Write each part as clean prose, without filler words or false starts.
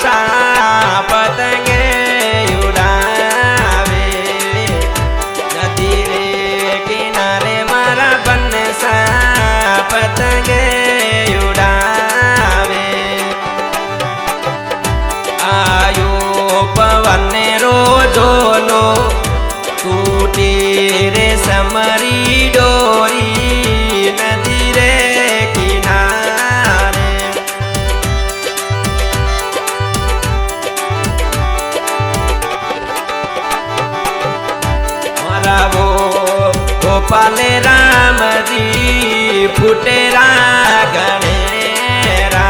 बनसा पतंगे उड़ावे नदी रे किनारे मारा बनसा पतंगे उड़ावे आयो पवन रोजोलो टूटी रे समरी डोरी नदी रे किनारे मारा वो गोपाल राम जी फुटेरा गणेरा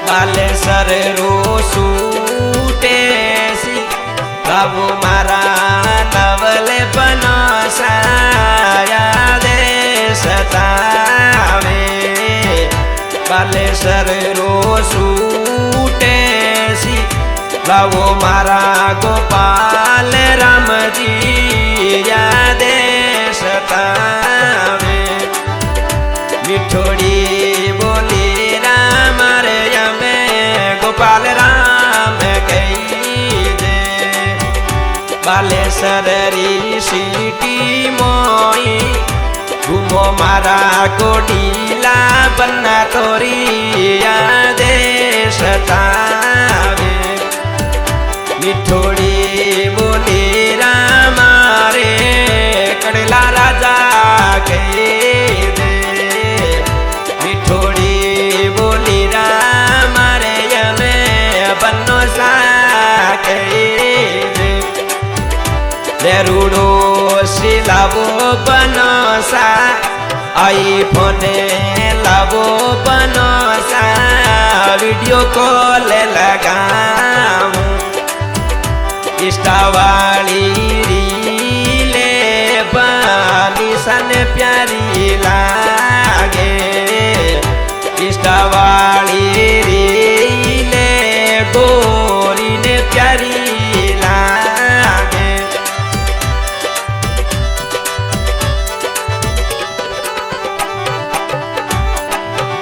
बाले सर रो सूटे सी बाबू मारा नवल बनसाया दे सतावे बाले सर रो सूटे सी बाबू मारा गोपाल राम जी यादे सतावे मिठोड़ी बोली राम रे गोपाल राम कही दे बाले सररी सीटी मोई घूमो मारा कोडीला बन्ना तोरी यादे सतावे मिठोड़ी बोली राम रे कड़ला राजा कही दे मिठोड़ी बोली राम बनसा रूड़ो सिलावो बनसा आई फोने लावो बनसा वीडियो कॉल लगाऊं इंस्टा वाली रीले बनी सन प्यारी लागे इंस्टा वाली रीले गोरी ने प्यारी लागे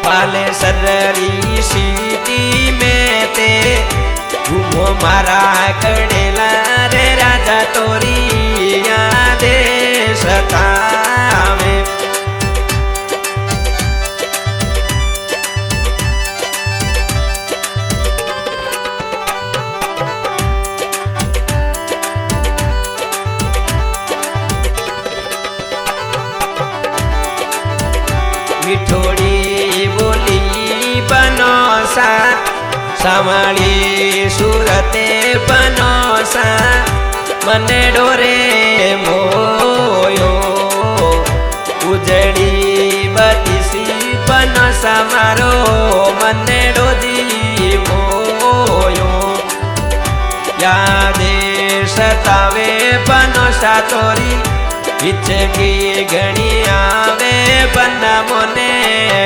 पाले सररी सीटी में ते घूमो मारा कड़ेला रे राजा तोरी यादे सतावे मिठोड़ी बोली बनसा सामली सूरते बनसा मने डोरे मोयो उजड़ी बतीसी बनसा मारो मने डोजी मोयो यादे सतावे बनसा तोरी हिचकी घणी आवे बन्ना मोने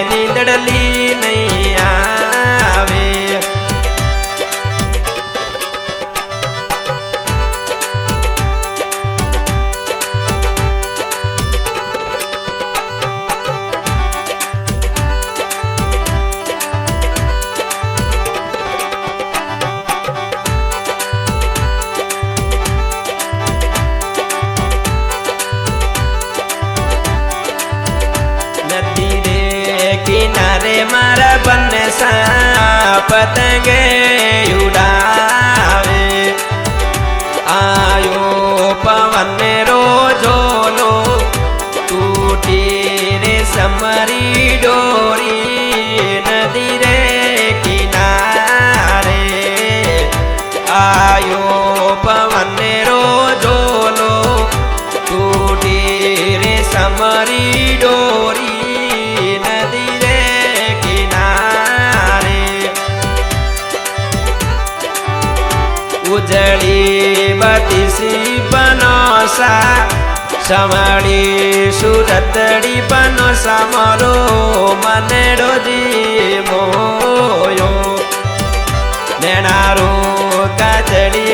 नींदड़ली नहीं आवे किनारे मारा बनसा पतंगे उड़ावे आयो पवन रोजोलो टूटी रे समरी डोरी नदी रे किनारे आयो पवन रोजोलो टूटी रे समरी डोरी उजड़ी बतीसी बनसा समड़ी सूरतड़ी बनसा मरो मने डोजी मोयो नेनारो काजड़ी